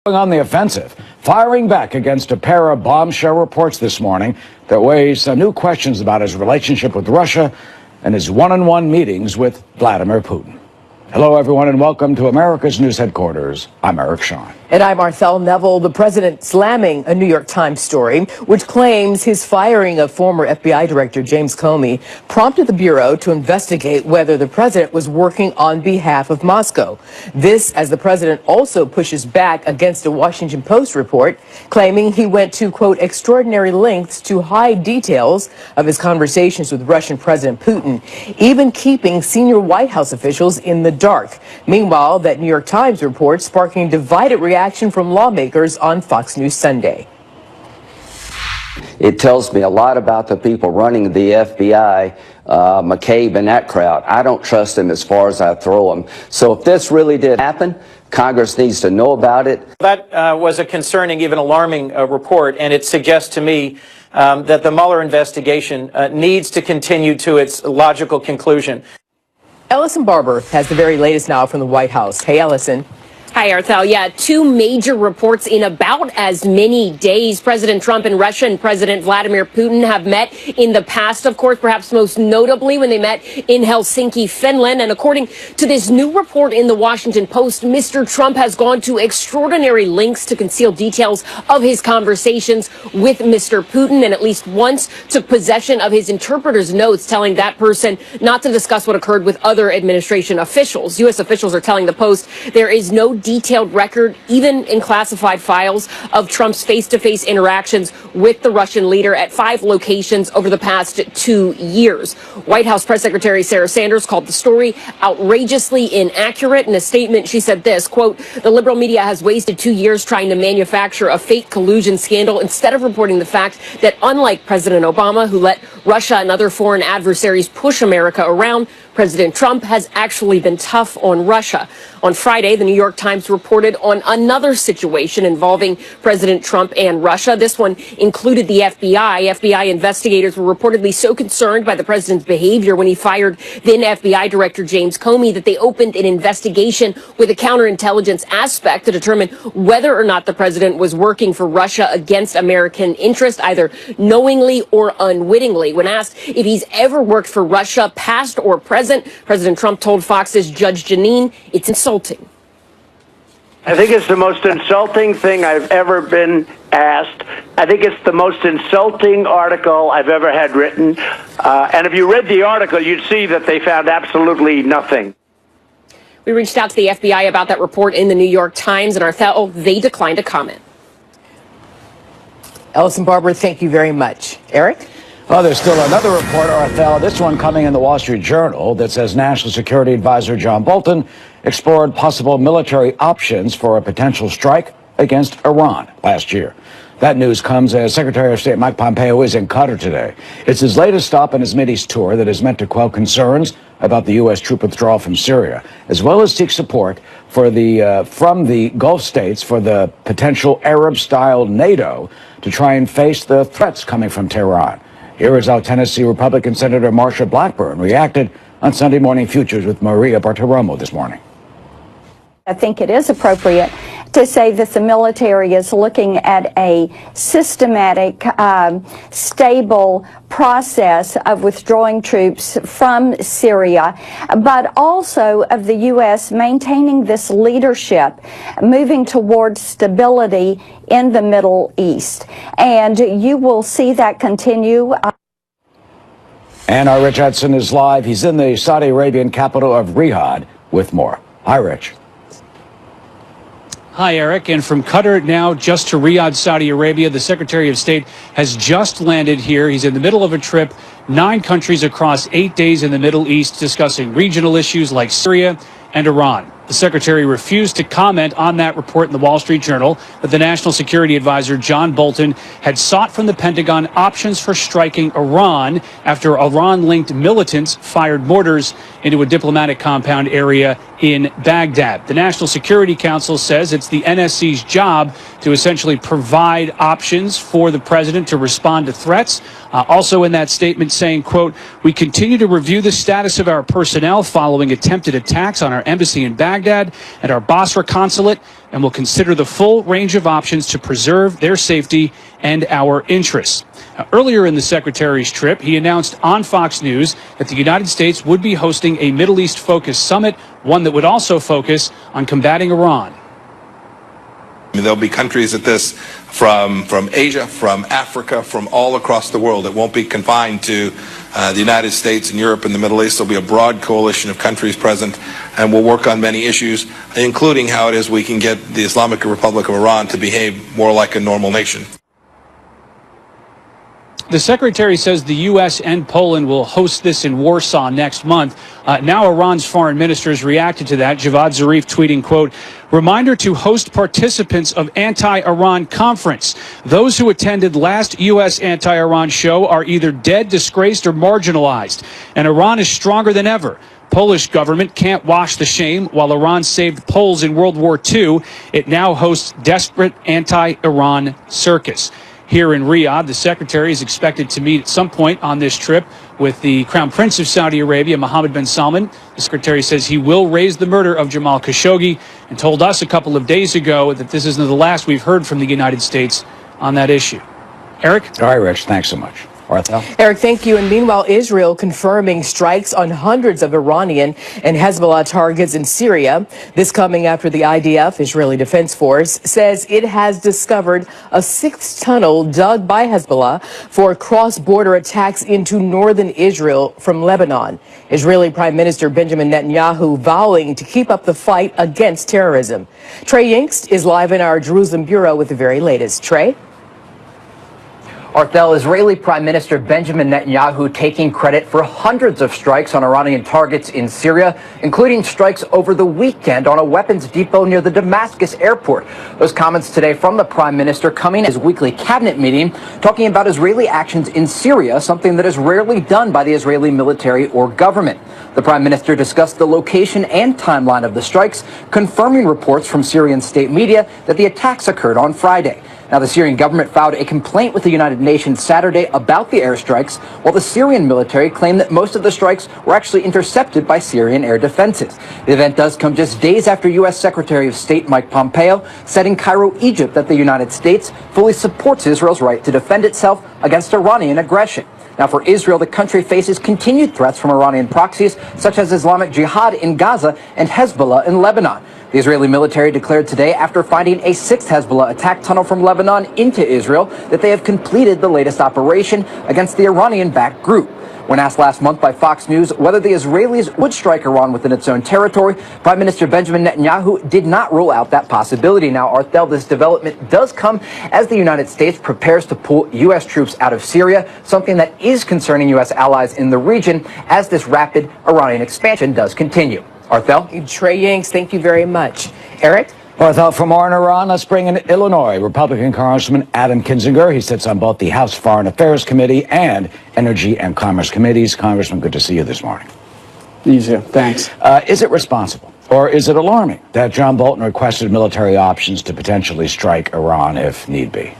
On the offensive, firing back against a pair of bombshell reports this morning that raise new questions about his relationship with Russia and his one-on-one meetings with Vladimir Putin. Hello, everyone, and welcome to America's News Headquarters. I'm Eric Shawn. And I'm Marcel Neville. The president slamming a New York Times story, which claims his firing of former FBI Director James Comey prompted the Bureau to investigate whether the president was working on behalf of Moscow. This as the president also pushes back against a Washington Post report claiming he went to, quote, extraordinary lengths to hide details of his conversations with Russian President Putin, even keeping senior White House officials in the dark. Meanwhile, that New York Times report sparking divided reaction from lawmakers on Fox News Sunday. It tells me a lot about the people running the FBI, McCabe and that crowd. I don't trust them as far as I throw them. So if this really did happen, Congress needs to know about it. That was a concerning, even alarming report, and it suggests to me that the Mueller investigation needs to continue to its logical conclusion. Ellison Barber has the very latest now from the White House. Hey, Ellison. Hi, Arthel. Yeah, two major reports in about as many days. President Trump and Russia and President Vladimir Putin have met in the past, of course, perhaps most notably when they met in Helsinki, Finland. And according to this new report in the Washington Post, Mr. Trump has gone to extraordinary lengths to conceal details of his conversations with Mr. Putin, and at least once took possession of his interpreter's notes, telling that person not to discuss what occurred with other administration officials. U.S. officials are telling the Post there is no detailed record, even in classified files, of Trump's face-to-face interactions with the Russian leader at 5 locations over the past 2 years. White House Press Secretary Sarah Sanders called the story outrageously inaccurate. In a statement, she said this, quote, the liberal media has wasted 2 years trying to manufacture a fake collusion scandal instead of reporting the fact that unlike President Obama, who let Russia and other foreign adversaries push America around, President Trump has actually been tough on Russia. On Friday, the New York Times reported on another situation involving President Trump and Russia. This one included the FBI. FBI investigators were reportedly so concerned by the president's behavior when he fired then FBI Director James Comey that they opened an investigation with a counterintelligence aspect to determine whether or not the president was working for Russia against American interests, either knowingly or unwittingly. When asked if he's ever worked for Russia, past or present, President Trump told Fox's Judge Jeanine it's insulting. I think it's the most insulting thing I've ever been asked. I think it's the most insulting article I've ever had written. And if you read the article, you'd see that they found absolutely nothing. We reached out to the FBI about that report in the New York Times, and they declined to comment. Ellison Barber, thank you very much. Eric? Well, there's still another report, Arthel, this one coming in the Wall Street Journal, that says National Security Advisor John Bolton explored possible military options for a potential strike against Iran last year. That news comes as Secretary of State Mike Pompeo is in Qatar today. It's his latest stop on his Mideast tour that is meant to quell concerns about the U.S. troop withdrawal from Syria, as well as seek support for from the Gulf states for the potential Arab-style NATO to try and face the threats coming from Tehran. Here is how Tennessee Republican Senator Marsha Blackburn reacted on Sunday Morning Futures with Maria Bartiromo this morning. I think it is appropriate to say that the military is looking at a systematic, stable process of withdrawing troops from Syria, but also of the U.S. maintaining this leadership, moving towards stability in the Middle East. And you will see that continue. And our Rich Hudson is live. He's in the Saudi Arabian capital of Riyadh with more. Hi, Rich. Hi, Eric. And from Qatar now just to Riyadh, Saudi Arabia, the Secretary of State has just landed here. He's in the middle of a trip, 9 countries across 8 days in the Middle East, discussing regional issues like Syria and Iran. The secretary refused to comment on that report in the Wall Street Journal that the National Security Advisor John Bolton had sought from the Pentagon options for striking Iran after Iran-linked militants fired mortars into a diplomatic compound area in Baghdad. The National Security Council says it's the NSC's job to essentially provide options for the president to respond to threats. Also in that statement saying, quote, "We continue to review the status of our personnel following attempted attacks on our embassy in Baghdad and our Basra consulate. and will consider the full range of options to preserve their safety and our interests. Now, earlier in the secretary's trip, he announced on Fox News that the United States would be hosting a Middle East-focused summit, one that would also focus on combating Iran. There'll be countries at this from Asia, from Africa, from all across the world. It won't be confined to the United States and Europe and the Middle East. There'll be a broad coalition of countries present, and we'll work on many issues, including how it is we can get the Islamic Republic of Iran to behave more like a normal nation. The secretary says the U.S. and Poland will host this in Warsaw next month. Now Iran's foreign ministers reacted to that. Javad Zarif tweeting, quote, "Reminder to host participants of anti-Iran conference. Those who attended last U.S. anti-Iran show are either dead, disgraced, or marginalized. And Iran is stronger than ever. Polish government can't wash the shame. While Iran saved Poles in World War II, it now hosts desperate anti-Iran circus." Here in Riyadh, the secretary is expected to meet at some point on this trip with the Crown Prince of Saudi Arabia, Mohammed bin Salman. The secretary says he will raise the murder of Jamal Khashoggi and told us a couple of days ago that this isn't the last we've heard from the United States on that issue. Eric? All right, Rich, thanks so much. Arthel? Eric, thank you. And meanwhile, Israel confirming strikes on hundreds of Iranian and Hezbollah targets in Syria. This coming after the IDF, Israeli Defense Force, says it has discovered a sixth tunnel dug by Hezbollah for cross-border attacks into northern Israel from Lebanon. Israeli Prime Minister Benjamin Netanyahu vowing to keep up the fight against terrorism. Trey Yingst is live in our Jerusalem bureau with the very latest. Trey? Arthel, Israeli Prime Minister Benjamin Netanyahu taking credit for hundreds of strikes on Iranian targets in Syria, including strikes over the weekend on a weapons depot near the Damascus airport. Those comments today from the Prime Minister coming at his weekly cabinet meeting, talking about Israeli actions in Syria, something that is rarely done by the Israeli military or government. The Prime Minister discussed the location and timeline of the strikes, confirming reports from Syrian state media that the attacks occurred on Friday. Now, the Syrian government filed a complaint with the United Nations Saturday about the airstrikes, while the Syrian military claimed that most of the strikes were actually intercepted by Syrian air defenses. The event does come just days after U.S. Secretary of State Mike Pompeo said in Cairo, Egypt, that the United States fully supports Israel's right to defend itself against Iranian aggression. Now, for Israel, the country faces continued threats from Iranian proxies, such as Islamic Jihad in Gaza and Hezbollah in Lebanon. The Israeli military declared today, after finding a sixth Hezbollah attack tunnel from Lebanon into Israel, that they have completed the latest operation against the Iranian-backed group. When asked last month by Fox News whether the Israelis would strike Iran within its own territory, Prime Minister Benjamin Netanyahu did not rule out that possibility. Now, Arthel, this development does come as the United States prepares to pull U.S. troops out of Syria, something that is concerning U.S. allies in the region as this rapid Iranian expansion does continue. Arthel? Trey Yingst, thank you very much. Eric? Arthel, from more in Iran, let's bring in Illinois Republican Congressman Adam Kinzinger. He sits on both the House Foreign Affairs Committee and Energy and Commerce Committees. Congressman, good to see you this morning. You too. Thanks. Is it responsible, or is it alarming, that John Bolton requested military options to potentially strike Iran if need be?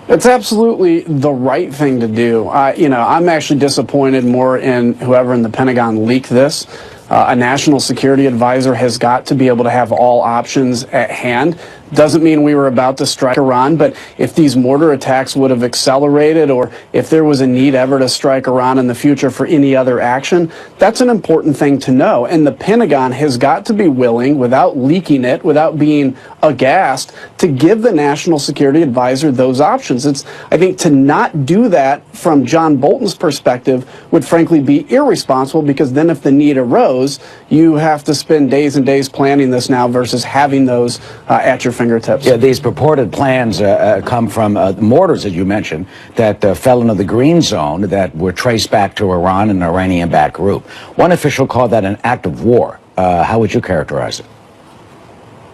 It's absolutely the right thing to do. I'm actually disappointed more in whoever in the Pentagon leaked this. A national security advisor has got to be able to have all options at hand. Doesn't mean we were about to strike Iran, but if these mortar attacks would have accelerated, or if there was a need ever to strike Iran in the future for any other action, that's an important thing to know. And the Pentagon has got to be willing, without leaking it, without being aghast, to give the national security advisor those options. I think to not do that from John Bolton's perspective would frankly be irresponsible, because then if the need arose, you have to spend days and days planning this now versus having those at your fingertips. Yeah, these purported plans come from mortars, as you mentioned, that fell into the green zone that were traced back to Iran and an Iranian-backed group. One official called that an act of war. How would you characterize it?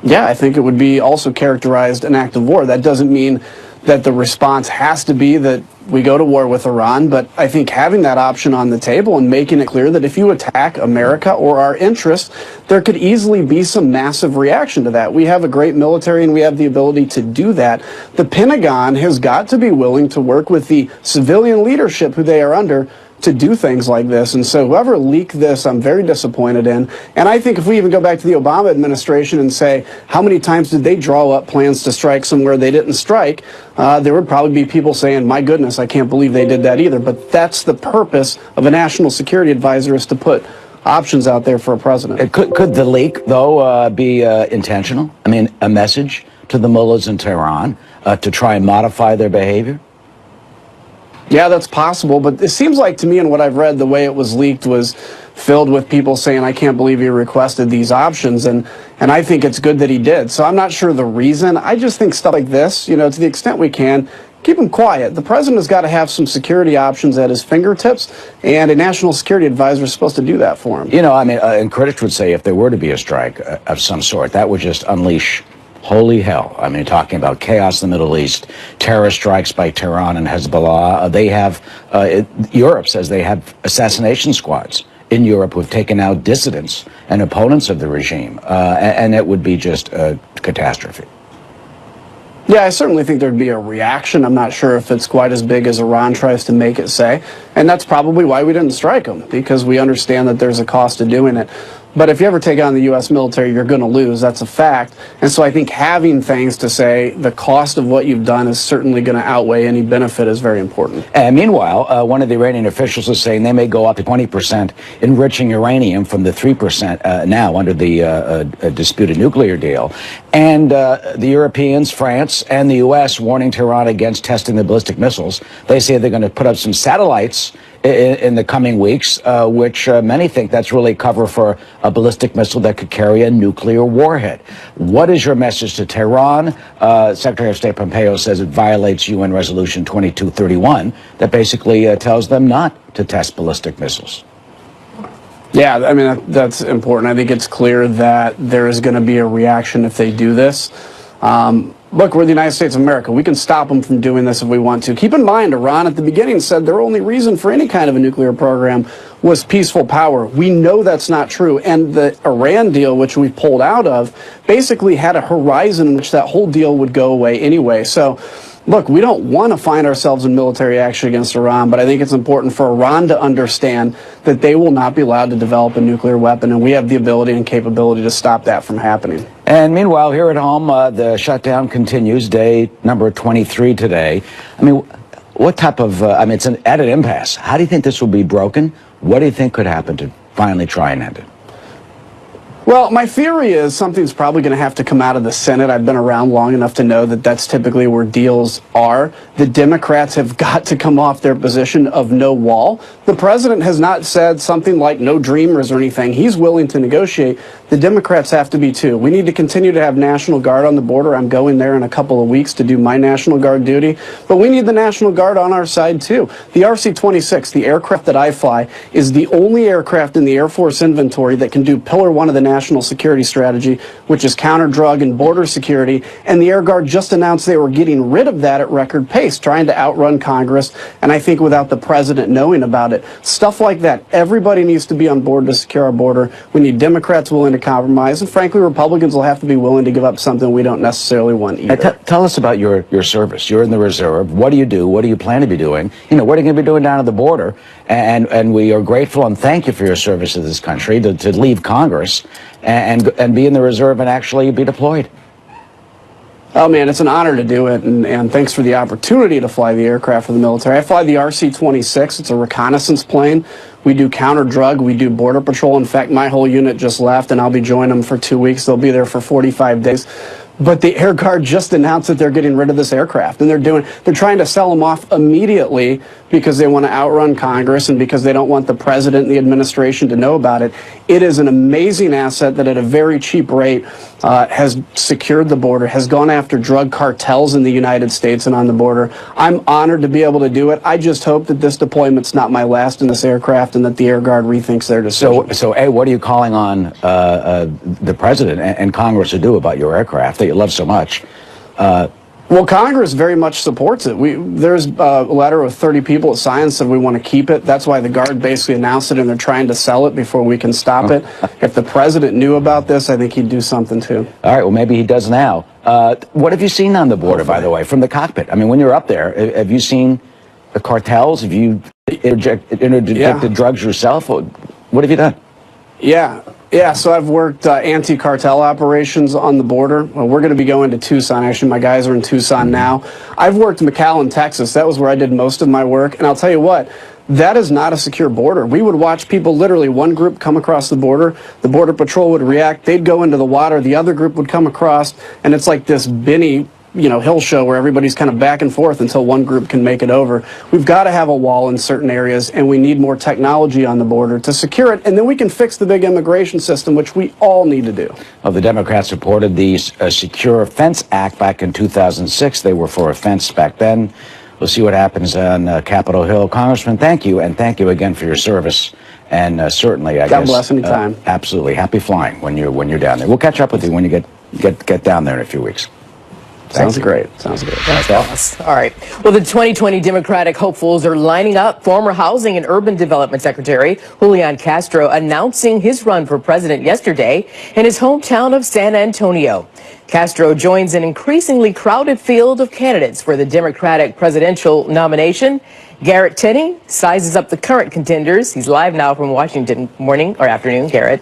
Yeah, I think it would be also characterized an act of war. That doesn't mean that the response has to be that we go to war with Iran, but I think having that option on the table and making it clear that if you attack America or our interests, there could easily be some massive reaction to that. We have a great military and we have the ability to do that. The Pentagon has got to be willing to work with the civilian leadership who they are under to do things like this. And so whoever leaked this, I'm very disappointed in. And I think if we even go back to the Obama administration and say, how many times did they draw up plans to strike somewhere they didn't strike, there would probably be people saying, my goodness, I can't believe they did that either. But that's the purpose of a national security advisor, is to put options out there for a president. Could the leak, though, be intentional? I mean, a message to the mullahs in Tehran to try and modify their behavior? Yeah, that's possible, but it seems like to me, and what I've read, the way it was leaked was filled with people saying, I can't believe he requested these options, and I think it's good that he did. So I'm not sure the reason. I just think stuff like this, to the extent we can, keep him quiet. The president has got to have some security options at his fingertips, and a national security advisor is supposed to do that for him. And critics would say if there were to be a strike of some sort, that would just unleash holy hell. I mean, talking about chaos in the Middle East, terror strikes by Tehran and Hezbollah. They have, Europe says they have assassination squads in Europe who have taken out dissidents and opponents of the regime. And it would be just a catastrophe. Yeah, I certainly think there'd be a reaction. I'm not sure if it's quite as big as Iran tries to make it say. And that's probably why we didn't strike them, because we understand that there's a cost to doing it. But if you ever take on the U.S. military, you're going to lose. That's a fact. And so I think having things to say, the cost of what you've done is certainly going to outweigh any benefit, is very important. And meanwhile, one of the Iranian officials is saying they may go up to 20% enriching uranium from the 3% now under the disputed nuclear deal. And the Europeans, France, and the U.S. warning Tehran against testing the ballistic missiles. They say they're going to put up some satellites in the coming weeks, which many think that's really cover for a ballistic missile that could carry a nuclear warhead. What is your message to Tehran? Secretary of State Pompeo says it violates UN Resolution 2231 that basically tells them not to test ballistic missiles. Yeah, I mean, that's important. I think it's clear that there is going to be a reaction if they do this. Look, we're the United States of America. We can stop them from doing this if we want to. Keep in mind, Iran at the beginning said their only reason for any kind of a nuclear program was peaceful power. We know that's not true. And the Iran deal, which we pulled out of, basically had a horizon in which that whole deal would go away anyway. So, look, we don't want to find ourselves in military action against Iran, but I think it's important for Iran to understand that they will not be allowed to develop a nuclear weapon, and we have the ability and capability to stop that from happening. And meanwhile, here at home, the shutdown continues, day number 23 today. I mean, what type of, it's at an impasse. How do you think this will be broken? What do you think could happen to finally try and end it? Well, my theory is something's probably going to have to come out of the Senate. I've been around long enough to know that that's typically where deals are. The Democrats have got to come off their position of no wall. The president has not said something like no dreamers or anything. He's willing to negotiate. The Democrats have to be too. We need to continue to have National Guard on the border. I'm going there in a couple of weeks to do my National Guard duty. But we need the National Guard on our side too. The RC-26, the aircraft that I fly, is the only aircraft in the Air Force inventory that can do Pillar 1 of the national security strategy, which is counter-drug and border security, and the Air Guard just announced they were getting rid of that at record pace, trying to outrun Congress, and I think without the president knowing about it. Stuff like that. Everybody needs to be on board to secure our border. We need Democrats willing to compromise, and frankly, Republicans will have to be willing to give up something we don't necessarily want either. Tell us about your service. You're in the reserve. What do you do? What do you plan to be doing? What are you going to be doing down at the border? And we are grateful and thank you for your service to this country, to leave Congress and be in the reserve and actually be deployed. Oh, man, it's an honor to do it, and thanks for the opportunity to fly the aircraft for the military. I fly the RC-26. It's a reconnaissance plane. We do counter-drug. We do border patrol. In fact, my whole unit just left, and I'll be joining them for 2 weeks. They'll be there for 45 days. But the Air Guard just announced that they're getting rid of this aircraft, and they're trying to sell them off immediately because they want to outrun Congress and because they don't want the president and the administration to know about it. It is an amazing asset that at a very cheap rate has secured the border, has gone after drug cartels in the United States and on the border. I'm honored to be able to do it. I just hope that this deployment's not my last in this aircraft and that the Air Guard rethinks their decision. So A, what are you calling on the president and Congress to do about your aircraft that you love so much? Well, Congress very much supports it. There's a letter of 30 people that signed said we want to keep it. That's why the Guard basically announced it, and they're trying to sell it before we can stop it. If the president knew about this, I think he'd do something too. All right, well, maybe he does now. What have you seen on the border, by the way, from the cockpit? I mean, when you're up there, have you seen the cartels? Have you interdicted drugs yourself? What have you done? Yeah, so I've worked anti-cartel operations on the border. Well, we're going to be going to Tucson. Actually, my guys are in Tucson now. I've worked McAllen, Texas. That was where I did most of my work. And I'll tell you what, that is not a secure border. We would watch people, literally one group come across the border Border Patrol would react, they'd go into the water, the other group would come across, and it's like this Benny hill show where everybody's kind of back and forth until one group can make it over. We've got to have a wall in certain areas, and we need more technology on the border to secure it, and then we can fix the big immigration system, which we all need to do. Well, the Democrats supported the Secure Fence Act back in 2006. They were for a fence back then. We'll see what happens on Capitol Hill. Congressman, thank you, and thank you again for your service. And certainly, God bless anytime. Absolutely, happy flying when you're down there. We'll catch up with you when you get down there in a few weeks. Sounds great. Sounds good. All right. Well, the 2020 Democratic hopefuls are lining up. Former Housing and Urban Development Secretary Julian Castro announcing his run for president yesterday in his hometown of San Antonio. Castro joins an increasingly crowded field of candidates for the Democratic presidential nomination. Garrett Tenney sizes up the current contenders. He's live now from Washington. Morning or afternoon, Garrett.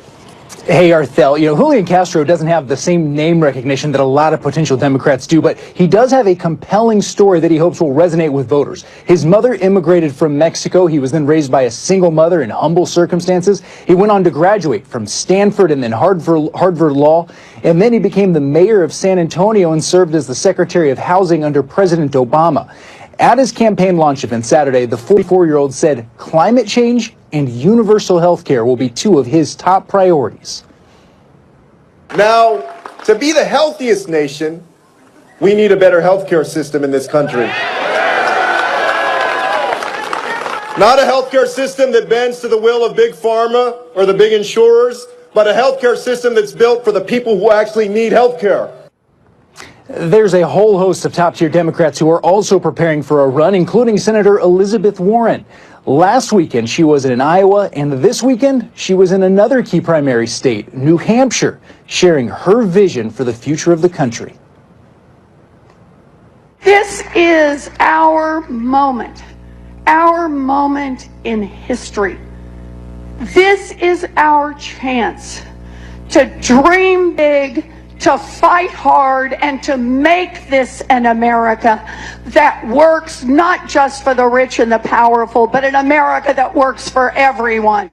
Hey, Arthel, Julian Castro doesn't have the same name recognition that a lot of potential Democrats do, but he does have a compelling story that he hopes will resonate with voters. His mother immigrated from Mexico. He was then raised by a single mother in humble circumstances. He went on to graduate from Stanford and then Harvard Law, and then he became the mayor of San Antonio and served as the Secretary of Housing under President Obama. At his campaign launch event Saturday, the 44-year-old said climate change and universal health care will be two of his top priorities. Now, to be the healthiest nation, we need a better health care system in this country. Not a health care system that bends to the will of big pharma or the big insurers, but a health care system that's built for the people who actually need health care. There's a whole host of top-tier Democrats who are also preparing for a run, including Senator Elizabeth Warren. Last weekend, she was in Iowa, and this weekend, she was in another key primary state, New Hampshire, sharing her vision for the future of the country. This is our moment in history. This is our chance to dream big, to fight hard, and to make this an America that works not just for the rich and the powerful, but an America that works for everyone.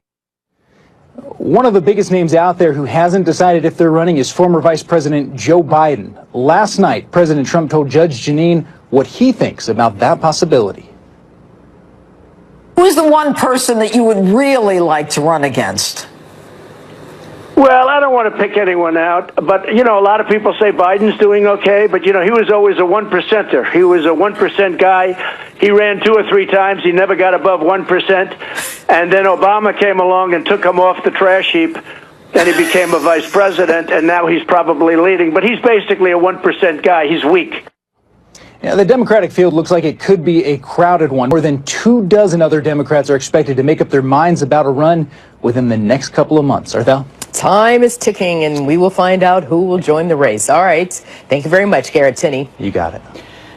One of the biggest names out there who hasn't decided if they're running is former Vice President Joe Biden. Last night, President Trump told Judge Jeanine what he thinks about that possibility. Who's the one person that you would really like to run against? Well, I don't want to pick anyone out, but, a lot of people say Biden's doing okay, but, he was always a 1%er. He was a 1% guy. He ran 2 or 3 times. He never got above 1%. And then Obama came along and took him off the trash heap. Then he became a vice president, and now he's probably leading. But he's basically a 1% guy. He's weak. Yeah, the Democratic field looks like it could be a crowded one. More than 24 other Democrats are expected to make up their minds about a run within the next couple of months. Arthel? Time is ticking, and we will find out who will join the race. All right. Thank you very much, Garrett Tenney. You got it.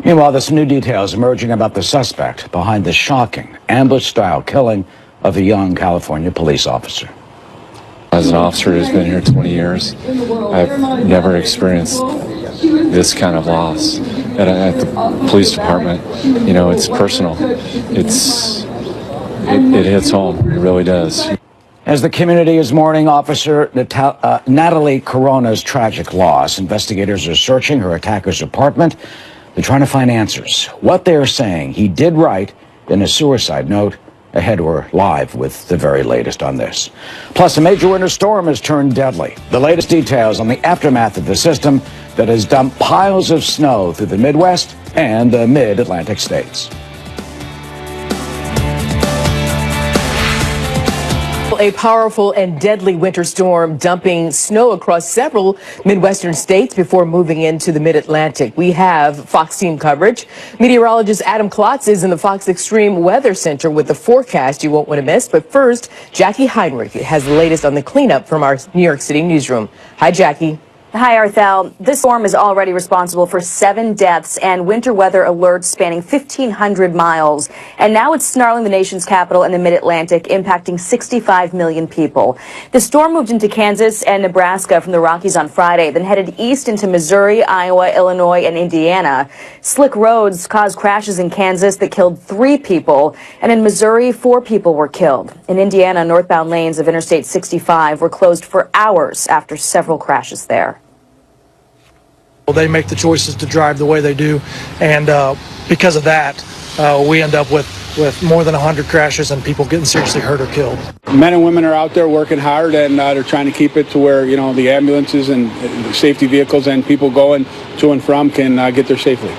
Meanwhile, there's some new details emerging about the suspect behind the shocking ambush-style killing of a young California police officer. As an officer who's been here 20 years, I've never experienced this kind of loss. At the police department, it's personal. It hits home. It really does. As the community is mourning Officer Natalie Corona's tragic loss, investigators are searching her attacker's apartment. They're trying to find answers. What they're saying he did write in a suicide note. Ahead, we're live with the very latest on this. Plus, a major winter storm has turned deadly. The latest details on the aftermath of the system that has dumped piles of snow through the Midwest and the mid-Atlantic states. A powerful and deadly winter storm dumping snow across several Midwestern states before moving into the Mid-Atlantic. We have Fox team coverage. Meteorologist Adam Klotz is in the Fox Extreme Weather Center with the forecast you won't want to miss. But first, Jackie Heinrich has the latest on the cleanup from our New York City newsroom. Hi, Jackie. Hi, Arthel. This storm is already responsible for 7 deaths and winter weather alerts spanning 1,500 miles. And now it's snarling the nation's capital and the mid-Atlantic, impacting 65 million people. The storm moved into Kansas and Nebraska from the Rockies on Friday, then headed east into Missouri, Iowa, Illinois, and Indiana. Slick roads caused crashes in Kansas that killed 3 people, and in Missouri, 4 people were killed. In Indiana, northbound lanes of Interstate 65 were closed for hours after several crashes there. They make the choices to drive the way they do, and because of that, we end up with more than 100 crashes and people getting seriously hurt or killed. Men and women are out there working hard, and they're trying to keep it to where, you know, the ambulances and the safety vehicles and people going to and from can get there safely.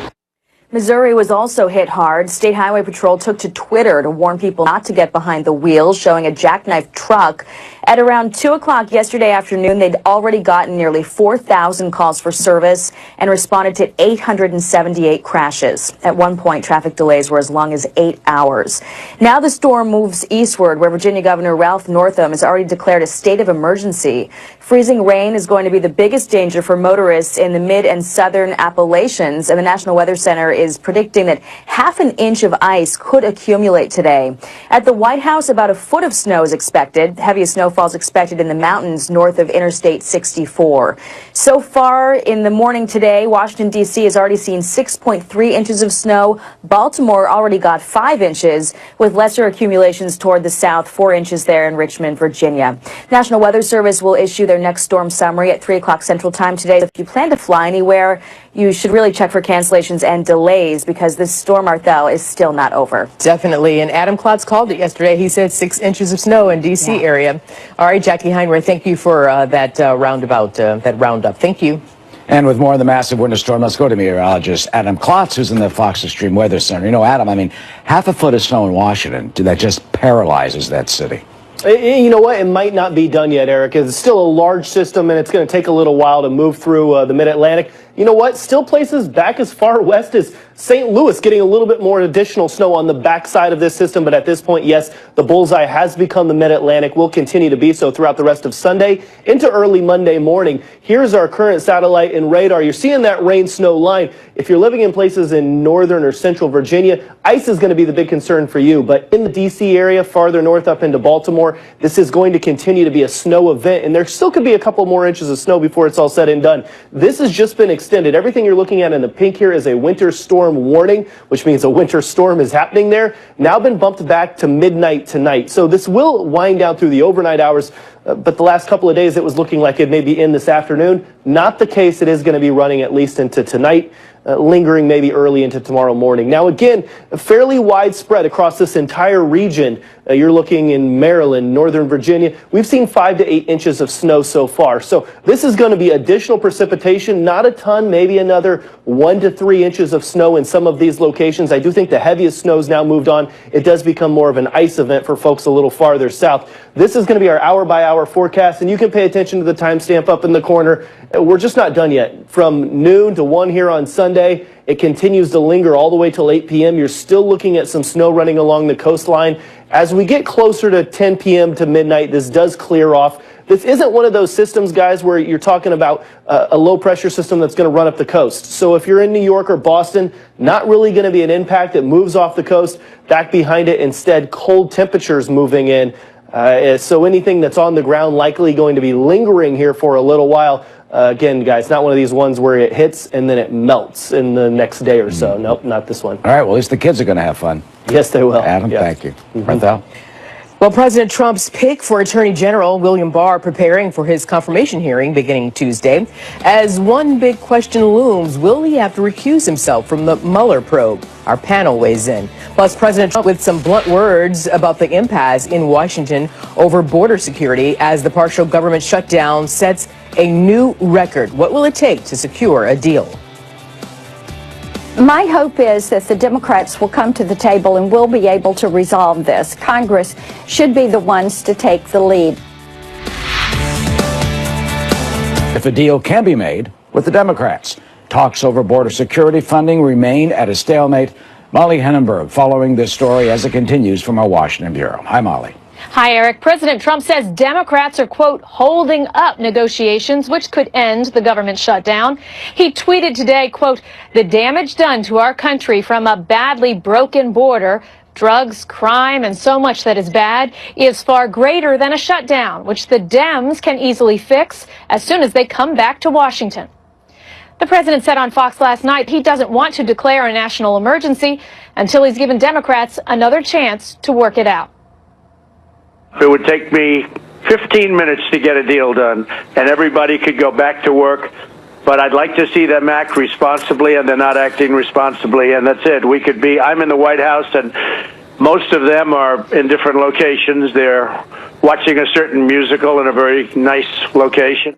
Missouri was also hit hard. State Highway Patrol took to Twitter to warn people not to get behind the wheel, showing a jackknife truck. At around 2 o'clock yesterday afternoon, they'd already gotten nearly 4,000 calls for service and responded to 878 crashes. At one point, traffic delays were as long as 8 hours. Now the storm moves eastward, where Virginia Governor Ralph Northam has already declared a state of emergency. Freezing rain is going to be the biggest danger for motorists in the mid and southern Appalachians, and the National Weather Center is predicting that half an inch of ice could accumulate today. At the White House, about a foot of snow is expected. Heaviest snowfall is expected in the mountains north of Interstate 64. So far in the morning today, Washington, D.C. has already seen 6.3 inches of snow. Baltimore already got 5 inches, with lesser accumulations toward the south, 4 inches there in Richmond, Virginia. National Weather Service will issue their next storm summary at 3 o'clock Central Time today. If you plan to fly anywhere, you should really check for cancellations and delays, because this storm, Arthel, is still not over. Definitely. And Adam Klotz called it yesterday. He said 6 inches of snow in D.C. area. All right, Jackie Heinrich, thank you for that roundup. Thank you. And with more on the massive winter storm, let's go to meteorologist Adam Klotz, who's in the Fox Extreme Weather Center. You know, Adam, I mean, half a foot of snow in Washington, that just paralyzes that city. You know what? It might not be done yet, Eric. It's still a large system, and it's going to take a little while to move through the mid-Atlantic. You know what? Still places back as far west as St. Louis getting a little bit more additional snow on the backside of this system. But at this point, yes, the bullseye has become the mid-Atlantic. Will continue to be so throughout the rest of Sunday into early Monday morning. Here's our current satellite and radar. You're seeing that rain-snow line. If you're living in places in northern or central Virginia, ice is going to be the big concern for you. But in the D.C. area, farther north up into Baltimore, this is going to continue to be a snow event. And there still could be a couple more inches of snow before it's all said and done. This has just been extended. Everything you're looking at in the pink here is a winter storm warning, which means a winter storm is happening there. Now been bumped back to midnight tonight. So this will wind down through the overnight hours. But the last couple of days, it was looking like it may be in this afternoon. Not the case. It is going to be running at least into tonight, lingering maybe early into tomorrow morning. Now, again, fairly widespread across this entire region. You're looking in Maryland, Northern Virginia. We've seen 5 to 8 inches of snow so far. So this is going to be additional precipitation, not a ton, maybe another 1 to 3 inches of snow in some of these locations. I do think the heaviest snow's now moved on. It does become more of an ice event for folks a little farther south. This is going to be our hour-by-hour forecast, and you can pay attention to the timestamp up in the corner. We're just not done yet. From noon to 1 here on Sunday, it continues to linger all the way till 8 p.m. You're still looking at some snow running along the coastline. As we get closer to 10 p.m. to midnight, this does clear off. This isn't one of those systems, guys, where you're talking about a low-pressure system that's going to run up the coast. So if you're in New York or Boston, not really going to be an impact. It moves off the coast. Back behind it, instead, cold temperatures moving in. So anything that's on the ground likely going to be lingering here for a little while. Again, guys, not one of these ones where it hits and then it melts in the next day or so. Nope, not this one. All right, well, at least the kids are going to have fun. Yes, they will. Adam, yes. Thank you. Arthel? Well, President Trump's pick for Attorney General William Barr preparing for his confirmation hearing beginning Tuesday. As one big question looms, will he have to recuse himself from the Mueller probe? Our panel weighs in. Plus, President Trump with some blunt words about the impasse in Washington over border security as the partial government shutdown sets a new record. What will it take to secure a deal? My hope is that the Democrats will come to the table and will be able to resolve this. Congress should be the ones to take the lead. If a deal can be made with the Democrats, talks over border security funding remain at a stalemate. Molly Hennenberg following this story as it continues from our Washington bureau. Hi, Molly. Hi, Eric. President Trump says Democrats are, quote, holding up negotiations, which could end the government shutdown. He tweeted today, quote, the damage done to our country from a badly broken border, drugs, crime, and so much that is bad, is far greater than a shutdown, which the Dems can easily fix as soon as they come back to Washington. The president said on Fox last night he doesn't want to declare a national emergency until he's given Democrats another chance to work it out. It would take me 15 minutes to get a deal done, and everybody could go back to work. But I'd like to see them act responsibly, and they're not acting responsibly, and that's it. I'm in the White House, and most of them are in different locations. They're watching a certain musical in a very nice location.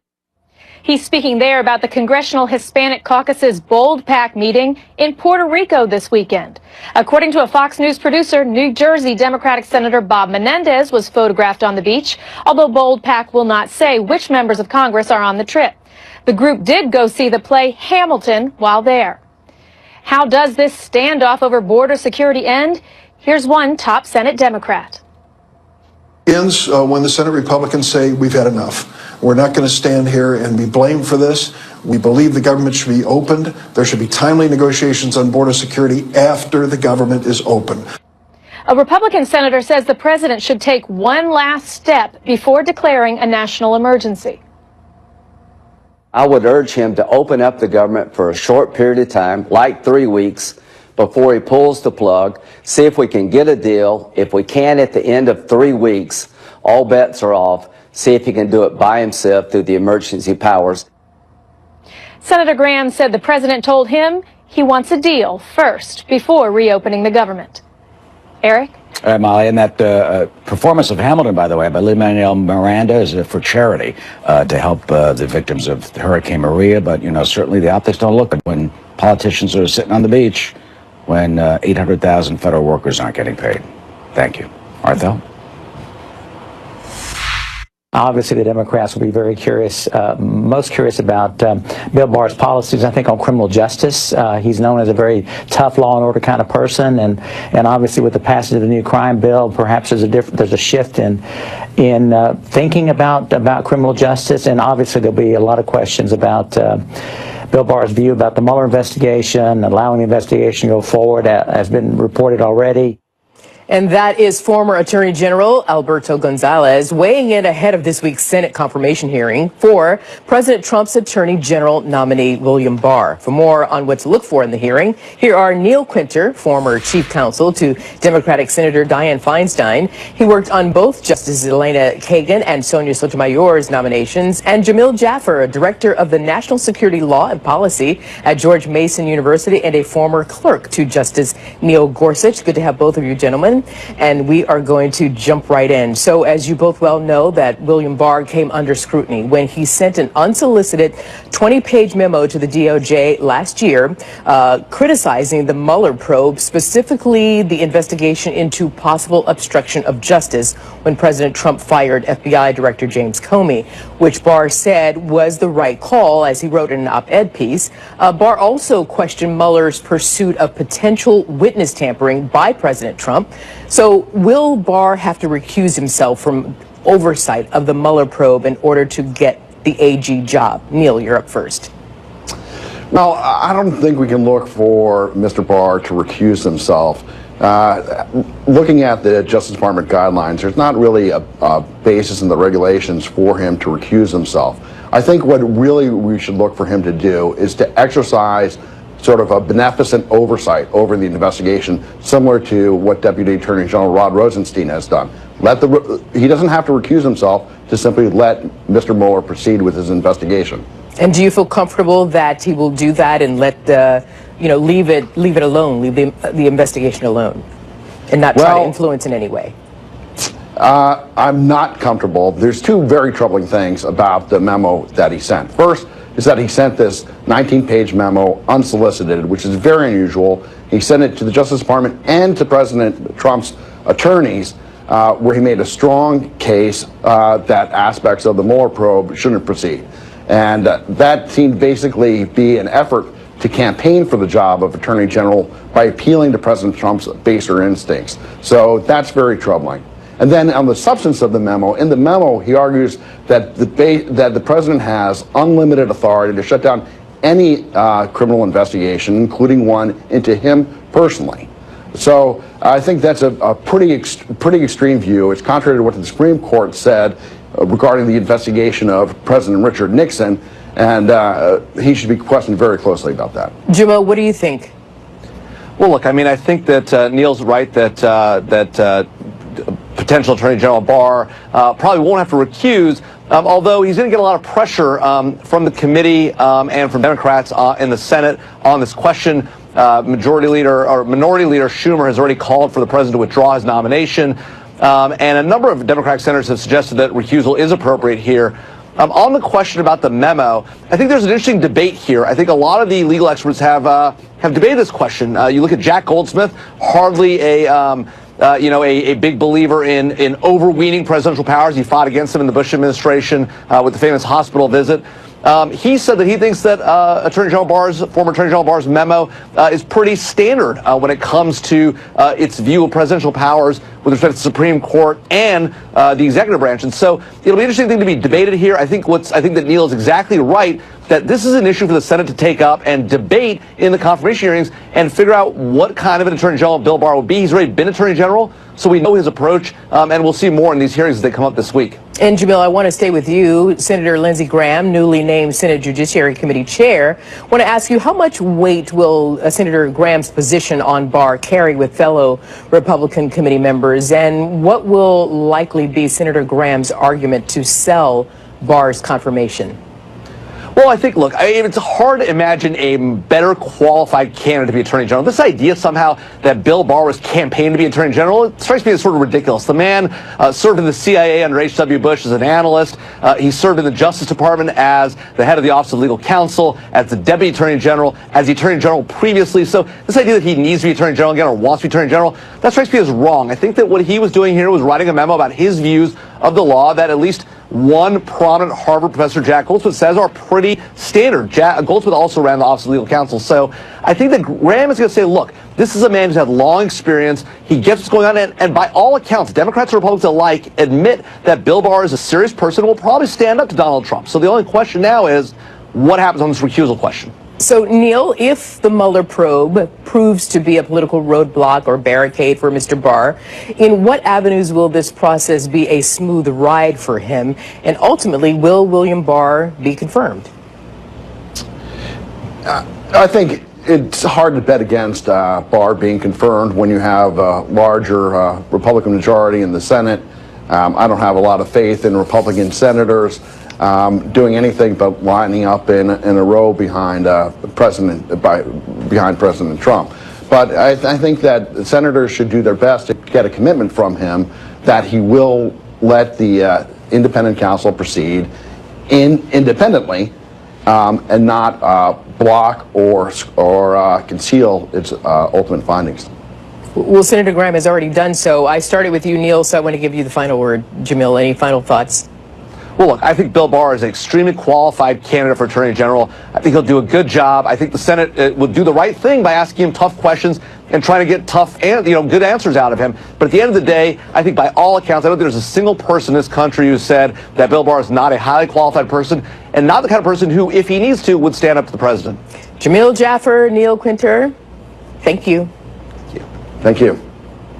He's speaking there about the Congressional Hispanic Caucus's Bold PAC meeting in Puerto Rico this weekend. According to a Fox News producer, New Jersey Democratic Senator Bob Menendez was photographed on the beach, although Bold PAC will not say which members of Congress are on the trip. The group did go see the play Hamilton while there. How does this standoff over border security end? Here's one top Senate Democrat. Ends when the Senate Republicans say we've had enough. We're not going to stand here and be blamed for this. We believe the government should be opened. There should be timely negotiations on border security after the government is open. A Republican senator says the president should take one last step before declaring a national emergency. I would urge him to open up the government for a short period of time, like 3 weeks, before he pulls the plug, see if we can get a deal. If we can at the end of 3 weeks, all bets are off. See if he can do it by himself through the emergency powers. Senator Graham said the president told him he wants a deal first before reopening the government. Eric? Molly, and that performance of Hamilton, by the way, by Lin-Manuel Miranda is for charity to help the victims of Hurricane Maria. But, you know, certainly the optics don't look good when politicians are sitting on the beach when 800,000 federal workers aren't getting paid. Thank you. Arthel? Obviously, the Democrats will be very curious, most curious about Bill Barr's policies, I think, on criminal justice. He's known as a very tough law and order kind of person, and obviously with the passage of the new crime bill, perhaps there's a shift in thinking about criminal justice, and obviously there'll be a lot of questions about Bill Barr's view about the Mueller investigation, allowing the investigation to go forward, has been reported already. And that is former Attorney General Alberto Gonzales weighing in ahead of this week's Senate confirmation hearing for President Trump's Attorney General nominee William Barr. For more on what to look for in the hearing, here are Neil Quinter, former chief counsel to Democratic Senator Dianne Feinstein. He worked on both Justices Elena Kagan and Sonia Sotomayor's nominations, and Jamil Jaffer, a director of the National Security Law and Policy at George Mason University and a former clerk to Justice Neil Gorsuch. Good to have both of you gentlemen. And we are going to jump right in. So as you both well know, that William Barr came under scrutiny when he sent an unsolicited 20-page memo to the DOJ last year criticizing the Mueller probe, specifically the investigation into possible obstruction of justice when President Trump fired FBI Director James Comey, which Barr said was the right call, as he wrote in an op-ed piece. Barr also questioned Mueller's pursuit of potential witness tampering by President Trump. So will Barr have to recuse himself from oversight of the Mueller probe in order to get the AG job? Neil, you're up first. No, I don't think we can look for Mr. Barr to recuse himself. Looking at the Justice Department guidelines, there's not really a basis in the regulations for him to recuse himself. I think what really we should look for him to do is to exercise sort of a beneficent oversight over the investigation, similar to what Deputy Attorney General Rod Rosenstein has done. He doesn't have to recuse himself to simply let Mr. Mueller proceed with his investigation. And do you feel comfortable that he will do that and let leave it alone, leave the investigation alone, and not try to influence in any way? I'm not comfortable. There's two very troubling things about the memo that he sent. First is that he sent this 19-page memo unsolicited, which is very unusual. He sent it to the Justice Department and to President Trump's attorneys, where he made a strong case that aspects of the Mueller probe shouldn't proceed. And that seemed basically be an effort to campaign for the job of Attorney General by appealing to President Trump's baser instincts. So that's very troubling. And then on the substance of the memo, in the memo, he argues that the president has unlimited authority to shut down any criminal investigation, including one into him personally. So I think that's a pretty extreme view. It's contrary to what the Supreme Court said regarding the investigation of President Richard Nixon, and he should be questioned very closely about that. Jamil, what do you think? Well, look, I mean, I think that Neil's right that potential Attorney General Barr probably won't have to recuse, although he's going to get a lot of pressure from the committee and from Democrats in the Senate on this question. Minority Leader Schumer has already called for the president to withdraw his nomination, and a number of Democratic senators have suggested that recusal is appropriate here. On the question about the memo, I think there's an interesting debate here. I think a lot of the legal experts have debated this question. You look at Jack Goldsmith, hardly a big believer in overweening presidential powers. He fought against them in the Bush administration with the famous hospital visit. He said that he thinks that former Attorney General Barr's memo is pretty standard when it comes to its view of presidential powers with respect to the Supreme Court and the executive branch. And so it'll be an interesting thing to be debated here. I think that Neil is exactly right, that this is an issue for the Senate to take up and debate in the confirmation hearings and figure out what kind of an Attorney General Bill Barr will be. He's already been Attorney General, so we know his approach, and we'll see more in these hearings as they come up this week. And Jamil, I want to stay with you. Senator Lindsey Graham, newly named Senate Judiciary Committee Chair, I want to ask you, how much weight will Senator Graham's position on Barr carry with fellow Republican committee members, and what will likely be Senator Graham's argument to sell Barr's confirmation? Well, I think, look, it's hard to imagine a better qualified candidate to be Attorney General. This idea somehow that Bill Barr was campaigning to be Attorney General, it strikes me as sort of ridiculous. The man served in the CIA under H.W. Bush as an analyst. He served in the Justice Department as the head of the Office of Legal Counsel, as the Deputy Attorney General, as the Attorney General previously. So this idea that he needs to be Attorney General again or wants to be Attorney General, that strikes me as wrong. I think that what he was doing here was writing a memo about his views of the law that at least one prominent Harvard professor, Jack Goldsmith, says are pretty standard. Goldsmith also ran the Office of Legal Counsel. So I think that Graham is going to say, look, this is a man who's had long experience. He gets what's going on. And by all accounts, Democrats and Republicans alike admit that Bill Barr is a serious person and will probably stand up to Donald Trump. So the only question now is what happens on this recusal question. So, Neil, if the Mueller probe proves to be a political roadblock or barricade for Mr. Barr, in what avenues will this process be a smooth ride for him? And ultimately, will William Barr be confirmed? I think it's hard to bet against Barr being confirmed when you have a larger Republican majority in the Senate. I don't have a lot of faith in Republican senators doing anything but lining up in a row behind President Trump. But I think that senators should do their best to get a commitment from him that he will let the independent counsel proceed independently and not block or conceal its ultimate findings. Well, Senator Graham has already done so. I started with you, Neil, so I want to give you the final word. Jamil, any final thoughts? Well, look, I think Bill Barr is an extremely qualified candidate for Attorney General. I think he'll do a good job. I think the Senate will do the right thing by asking him tough questions and trying to get tough and good answers out of him. But at the end of the day, I think by all accounts, I don't think there's a single person in this country who said that Bill Barr is not a highly qualified person and not the kind of person who, if he needs to, would stand up to the president. Jamil Jaffer, Neil Quinter, thank you. Thank you.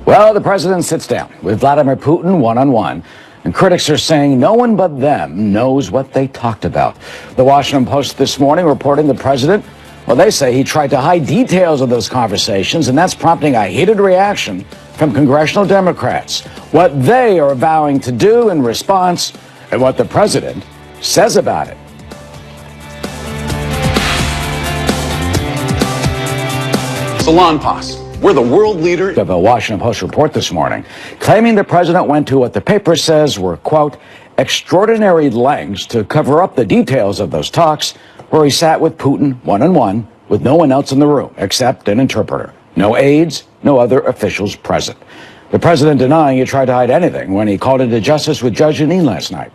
Well, the president sits down with Vladimir Putin one-on-one. And critics are saying no one but them knows what they talked about. The Washington Post this morning reporting the president, well, they say he tried to hide details of those conversations, and that's prompting a heated reaction from congressional Democrats. What they are vowing to do in response and what the president says about it. Salonpas. We're the world leader. Of a Washington Post report this morning, claiming the president went to what the paper says were, quote, extraordinary lengths to cover up the details of those talks where he sat with Putin one-on-one with no one else in the room except an interpreter. No aides, no other officials present. The president denying he tried to hide anything when he called into justice with Judge Jeanine last night.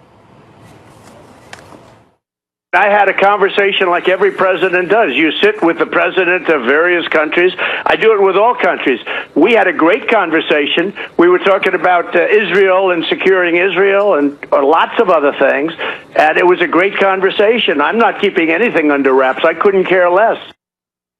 I had a conversation like every president does. You sit with the president of various countries. I do it with all countries. We had a great conversation. We were talking about Israel and securing Israel and lots of other things. And it was a great conversation. I'm not keeping anything under wraps. I couldn't care less.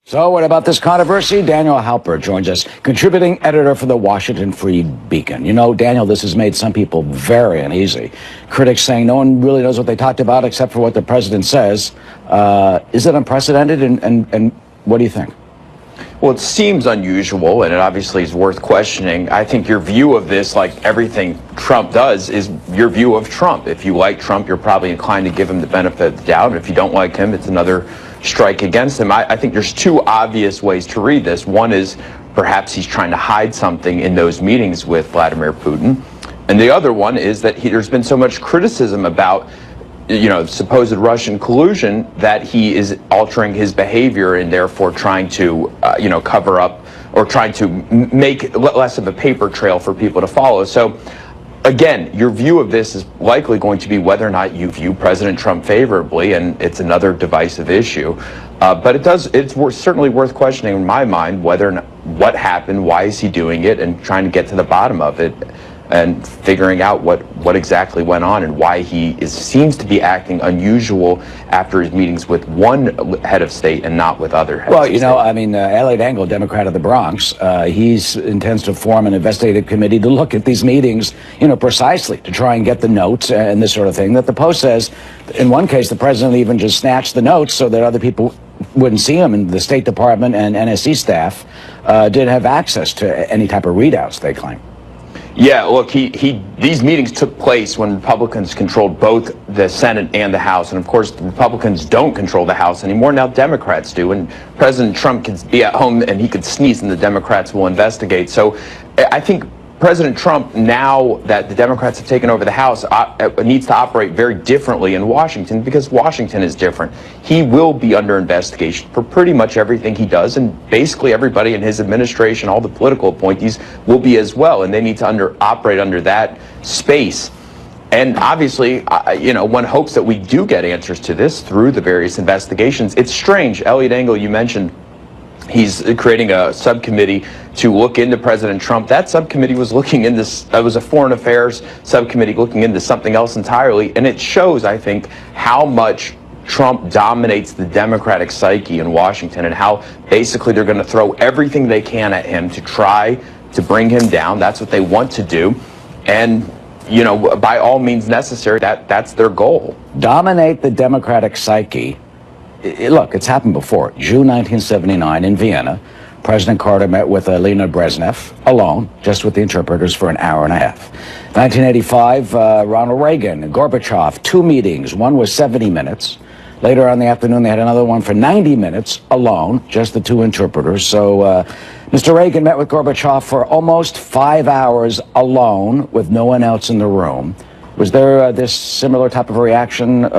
So what about this controversy? Daniel Halper joins us, contributing editor for the Washington Free Beacon. You know, Daniel, this has made some people very uneasy. Critics saying no one really knows what they talked about except for what the president says. Is it unprecedented? And what do you think? Well, it seems unusual, and it obviously is worth questioning. I think your view of this, like everything Trump does, is your view of Trump. If you like Trump, you're probably inclined to give him the benefit of the doubt. And if you don't like him, it's another strike against him. I think there's two obvious ways to read this. One is perhaps he's trying to hide something in those meetings with Vladimir Putin. And the other one is that there's been so much criticism about, you know, supposed Russian collusion that he is altering his behavior and therefore trying to, you know, cover up or trying to make less of a paper trail for people to follow. So again, your view of this is likely going to be whether or not you view President Trump favorably, and it's another divisive issue. But it's certainly worth questioning in my mind whether or not, what happened, why is he doing it, and trying to get to the bottom of it and figuring out what exactly went on and why he seems to be acting unusual after his meetings with one head of state and not with other heads of state. Well, you know, I mean, Elliot Engel, Democrat of the Bronx, he intends to form an investigative committee to look at these meetings, you know, precisely to try and get the notes and this sort of thing. That the Post says, in one case, the president even just snatched the notes so that other people wouldn't see them, and the State Department and NSC staff didn't have access to any type of readouts, they claim. Yeah, look, these meetings took place when Republicans controlled both the Senate and the House. And of course, the Republicans don't control the House anymore. Now Democrats do. And President Trump can be at home and he could sneeze and the Democrats will investigate. So I think President Trump, now that the Democrats have taken over the House, needs to operate very differently in Washington because Washington is different. He will be under investigation for pretty much everything he does, and basically everybody in his administration, all the political appointees, will be as well, and they need to operate under that space. And obviously, you know, one hopes that we do get answers to this through the various investigations. It's strange. Elliot Engel, you mentioned, he's creating a subcommittee to look into President Trump. That subcommittee was looking into it was a foreign affairs subcommittee looking into something else entirely, and it shows, I think, how much Trump dominates the Democratic psyche in Washington and how basically they're going to throw everything they can at him to try to bring him down. That's what they want to do, and you know, by all means necessary, that's their goal. Dominate the Democratic psyche. Look, it's happened before. June 1979 in Vienna, President Carter met with Leonid Brezhnev alone, just with the interpreters, for an hour and a half. 1985, Ronald Reagan and Gorbachev, 2 meetings. One was 70 minutes. Later on in the afternoon, they had another one for 90 minutes alone, just the 2 interpreters. So Mr. Reagan met with Gorbachev for almost 5 hours alone with no one else in the room. Was there this similar type of reaction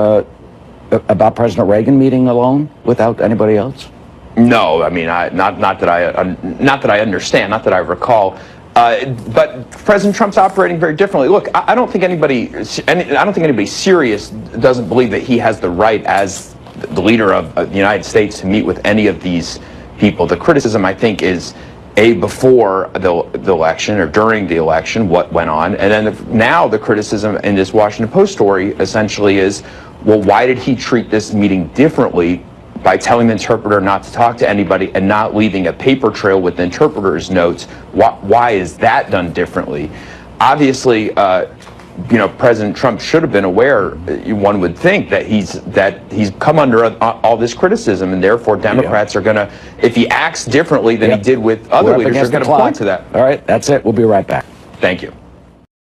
about President Reagan meeting alone without anybody else? No, I mean, not that I understand, not that I recall. But President Trump's operating very differently. Look, I don't think anybody serious doesn't believe that he has the right as the leader of the United States to meet with any of these people. The criticism, I think, is before the election or during the election, what went on, and then now the criticism in this Washington Post story essentially is, well, why did he treat this meeting differently by telling the interpreter not to talk to anybody and not leaving a paper trail with the interpreter's notes? Why is that done differently? Obviously, you know, President Trump should have been aware, one would think, that he's come under all this criticism, and therefore Democrats are going to, if he acts differently than he did with other leaders, they're going to point to that. All right, that's it. We'll be right back. Thank you.